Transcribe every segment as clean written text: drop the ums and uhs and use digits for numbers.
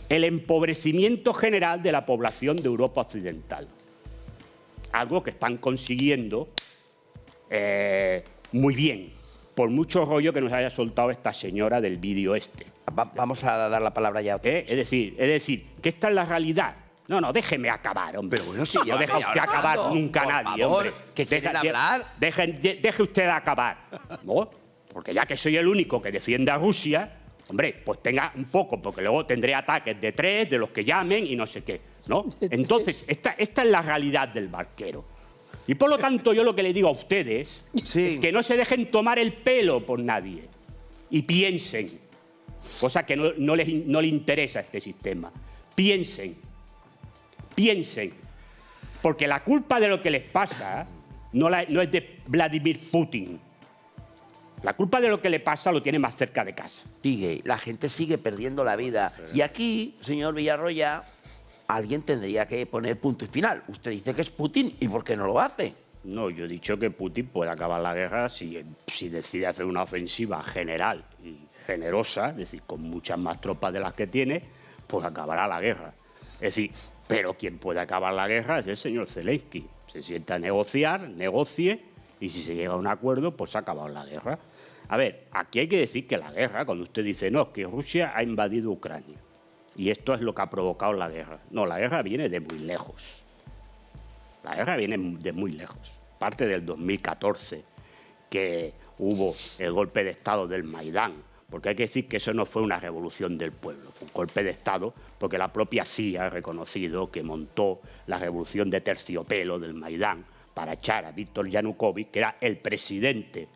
el empobrecimiento general de la población de Europa Occidental. Algo que están consiguiendo muy bien, por mucho rollo que nos haya soltado esta señora del vídeo este. Vamos a dar la palabra ya a otros. Es decir, que esta es la realidad. No, déjeme acabar, hombre. Pero bueno, sí, no deja usted acabar nunca nadie, favor, hombre. que quieren hablar. Deje usted acabar, ¿no? Porque ya que soy el único que defiende a Rusia, hombre, pues tenga un poco, porque luego tendré ataques de 3, de los que llamen y no sé qué, ¿no? Entonces, esta es la realidad del barquero. Y por lo tanto, yo lo que le digo a ustedes es que no se dejen tomar el pelo por nadie y piensen, cosa que no le interesa a este sistema. Piensen, porque la culpa de lo que les pasa no es de Vladimir Putin. La culpa de lo que le pasa lo tiene más cerca de casa. La gente sigue perdiendo la vida. Y aquí, señor Villarroya, alguien tendría que poner punto y final. Usted dice que es Putin, ¿y por qué no lo hace? No, yo he dicho que Putin puede acabar la guerra si decide hacer una ofensiva general y generosa, es decir, con muchas más tropas de las que tiene, pues acabará la guerra. Es decir, pero quien puede acabar la guerra es el señor Zelensky. Se sienta a negociar, negocie, y si se llega a un acuerdo, pues se ha acabado la guerra. A ver, aquí hay que decir que la guerra, cuando usted dice, no, que Rusia ha invadido Ucrania, y esto es lo que ha provocado la guerra. No, la guerra viene de muy lejos. La guerra viene de muy lejos. Parte del 2014, que hubo el golpe de Estado del Maidán, porque hay que decir que eso no fue una revolución del pueblo, fue un golpe de Estado, porque la propia CIA ha reconocido que montó la revolución de terciopelo del Maidán para echar a Víktor Yanukovych, que era el presidente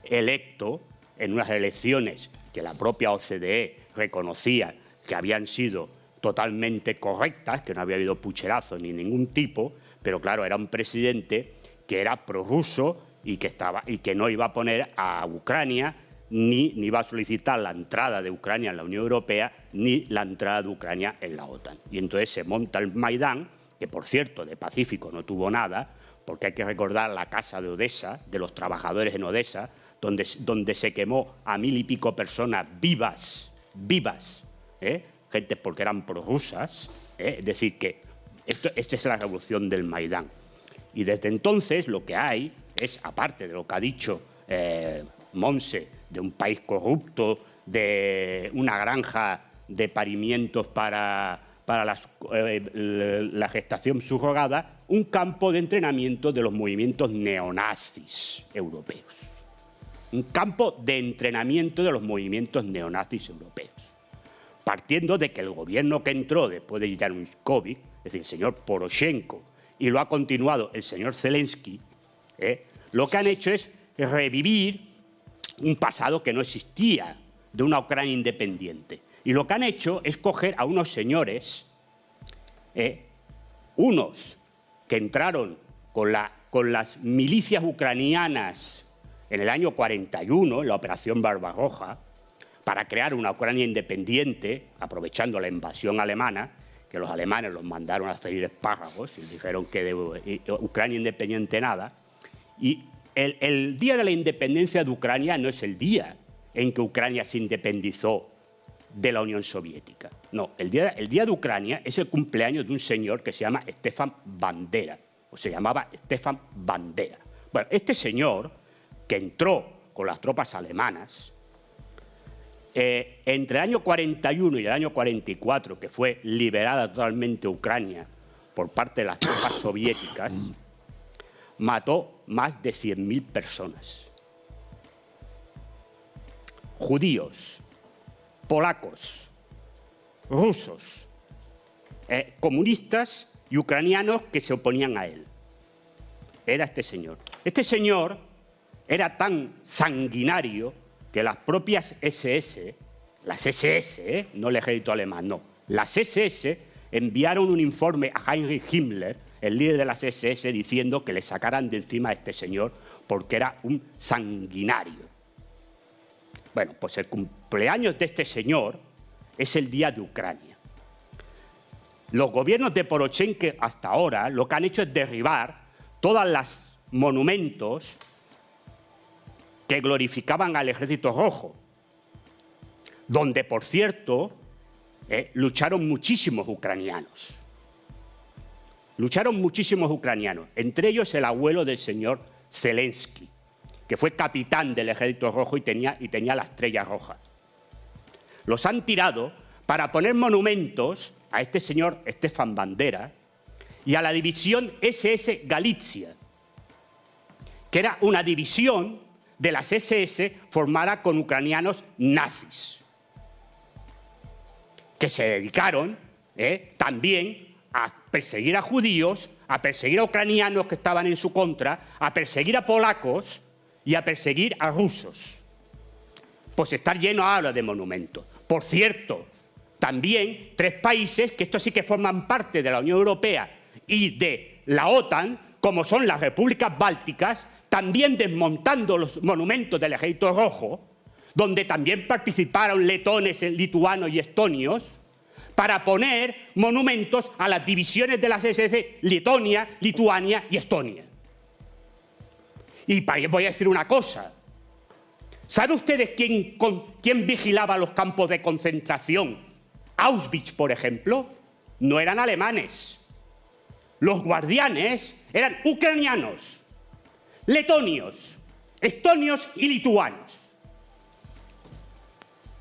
electo en unas elecciones que la propia OCDE reconocía que habían sido totalmente correctas, que no había habido pucherazo ni ningún tipo, pero claro, era un presidente que era prorruso y que no iba a poner a Ucrania ni iba a solicitar la entrada de Ucrania en la Unión Europea ni la entrada de Ucrania en la OTAN. Y entonces se monta el Maidán, que por cierto de pacífico no tuvo nada, porque hay que recordar la casa de Odessa, de los trabajadores en Odessa, donde se quemó a 1000 y pico personas vivas, gente porque eran prorrusas, es decir, que esta es la revolución del Maidán. Y desde entonces lo que hay es, aparte de lo que ha dicho Monse, de un país corrupto, de una granja de parimientos para la gestación subrogada, un campo de entrenamiento de los movimientos neonazis europeos. Un campo de entrenamiento de los movimientos neonazis europeos. Partiendo de que el gobierno que entró después de Yanukovych, es decir, el señor Poroshenko, y lo ha continuado el señor Zelensky, lo que han hecho es revivir un pasado que no existía de una Ucrania independiente. Y lo que han hecho es coger a unos señores, unos que entraron con las milicias ucranianas en el año 41, en la Operación Barbarroja, para crear una Ucrania independiente, aprovechando la invasión alemana, que los alemanes los mandaron a freír espárragos y dijeron que de Ucrania independiente nada. Y el día de la independencia de Ucrania no es el día en que Ucrania se independizó de la Unión Soviética. No, el día de Ucrania es el cumpleaños de un señor que se llama Stefan Bandera, o se llamaba Stefan Bandera. Bueno, este señor, que entró con las tropas alemanas, entre el año 41 y el año 44, que fue liberada totalmente Ucrania por parte de las tropas soviéticas, mató más de 100.000 personas. Judíos, polacos, rusos, comunistas y ucranianos que se oponían a él. Era este señor. Este señor era tan sanguinario que las propias SS, las SS, no el ejército alemán, no, las SS enviaron un informe a Heinrich Himmler, el líder de las SS, diciendo que le sacaran de encima a este señor porque era un sanguinario. Bueno, pues el cumpleaños de este señor es el día de Ucrania. Los gobiernos de Poroshenko hasta ahora lo que han hecho es derribar todos los monumentos que glorificaban al Ejército Rojo, donde, por cierto, lucharon muchísimos ucranianos. Lucharon muchísimos ucranianos, entre ellos el abuelo del señor Zelensky, que fue capitán del Ejército Rojo y tenía la estrella roja. Los han tirado para poner monumentos a este señor Stefan Bandera y a la división SS Galicia, que era una división de las SS formada con ucranianos nazis, que se dedicaron también a perseguir a judíos, a perseguir a ucranianos que estaban en su contra, a perseguir a polacos y a perseguir a rusos. Pues estar lleno ahora de monumentos. Por cierto, también 3 países que estos sí que forman parte de la Unión Europea y de la OTAN, como son las repúblicas bálticas, también desmontando los monumentos del Ejército Rojo, donde también participaron letones, lituanos y estonios, para poner monumentos a las divisiones de las SS Letonia, Lituania y Estonia. Y voy a decir una cosa. ¿Saben ustedes quién vigilaba los campos de concentración? Auschwitz, por ejemplo, no eran alemanes. Los guardianes eran ucranianos, letonios, estonios y lituanos.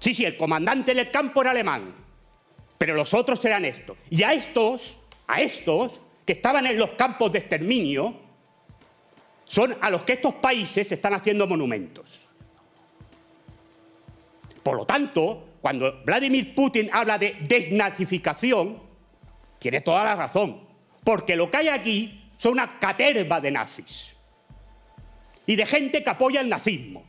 Sí, el comandante del campo era alemán, pero los otros eran estos. Y a estos que estaban en los campos de exterminio, son a los que estos países están haciendo monumentos. Por lo tanto, cuando Vladimir Putin habla de desnazificación, tiene toda la razón, porque lo que hay aquí son una caterva de nazis y de gente que apoya el nazismo.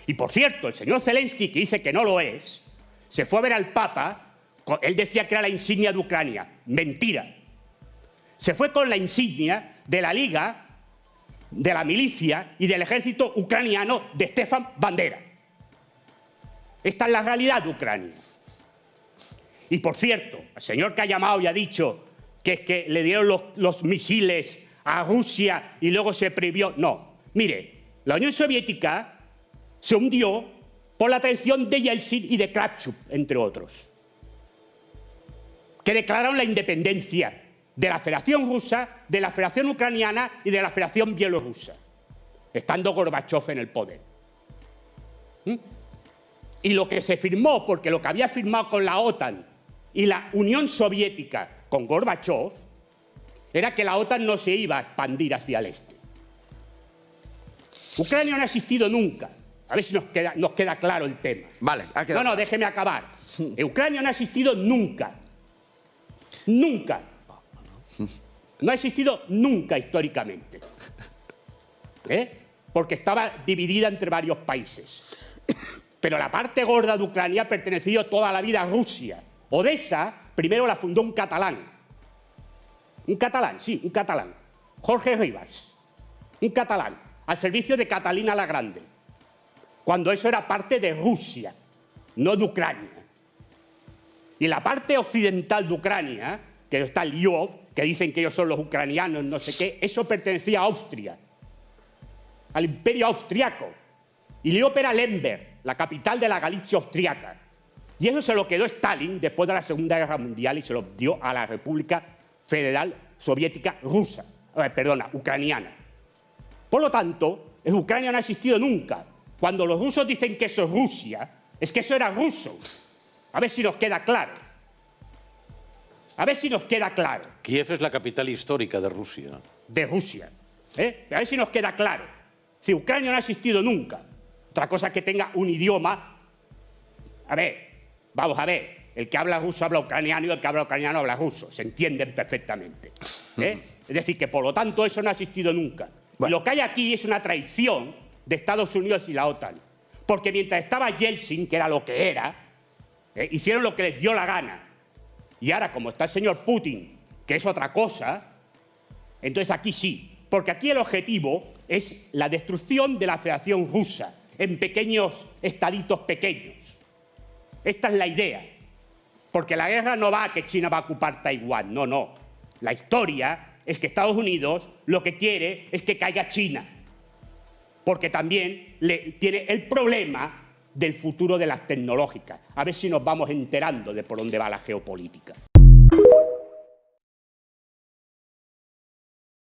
Y por cierto, el señor Zelensky, que dice que no lo es, se fue a ver al Papa, él decía que era la insignia de Ucrania. Mentira. Se fue con la insignia de la Liga, de la milicia y del ejército ucraniano de Stefan Bandera. Esta es la realidad de Ucrania. Y por cierto, el señor que ha llamado y ha dicho que es que le dieron los misiles a Rusia y luego se prohibió. No, mire, la Unión Soviética se hundió por la traición de Yeltsin y de Kravchuk, entre otros, que declararon la independencia de la Federación Rusa, de la Federación Ucraniana y de la Federación Bielorrusa, estando Gorbachov en el poder. Y lo que se firmó, porque lo que había firmado con la OTAN y la Unión Soviética con Gorbachov, era que la OTAN no se iba a expandir hacia el este. Ucrania no ha existido nunca. A ver si nos queda claro el tema. Vale, ha quedado. No, déjeme acabar. Ucrania no ha existido nunca. Nunca. No ha existido nunca históricamente. Porque estaba dividida entre varios países. Pero la parte gorda de Ucrania ha pertenecido toda la vida a Rusia. Odessa primero la fundó un catalán. Un catalán, sí, un catalán. Jorge Rivas. Un catalán. Al servicio de Catalina la Grande. Cuando eso era parte de Rusia, no de Ucrania. Y la parte occidental de Ucrania, que está Lviv, que dicen que ellos son los ucranianos, no sé qué, eso pertenecía a Austria, al imperio austriaco. Y Lviv era Lemberg, la capital de la Galicia austriaca. Y eso se lo quedó Stalin después de la Segunda Guerra Mundial y se lo dio a la República Federal Soviética Rusa, ucraniana. Por lo tanto, Ucrania no ha existido nunca. Cuando los rusos dicen que eso es Rusia, es que eso era ruso. A ver si nos queda claro. A ver si nos queda claro. Kiev es la capital histórica de Rusia. De Rusia. A ver si nos queda claro. Si Ucrania no ha existido nunca. Otra cosa es que tenga un idioma. A ver, vamos a ver. El que habla ruso habla ucraniano y el que habla ucraniano habla ruso. Se entienden perfectamente. Es decir, que por lo tanto eso no ha existido nunca. Bueno. Y lo que hay aquí es una traición de Estados Unidos y la OTAN. Porque mientras estaba Yeltsin, que era lo que era, hicieron lo que les dio la gana. Y ahora, como está el señor Putin, que es otra cosa, entonces aquí sí. Porque aquí el objetivo es la destrucción de la Federación Rusa en pequeños estaditos pequeños. Esta es la idea. Porque la guerra no va a que China va a ocupar Taiwán. No, no. La historia es que Estados Unidos lo que quiere es que caiga China. Porque también tiene el problema del futuro de las tecnológicas. A ver si nos vamos enterando de por dónde va la geopolítica.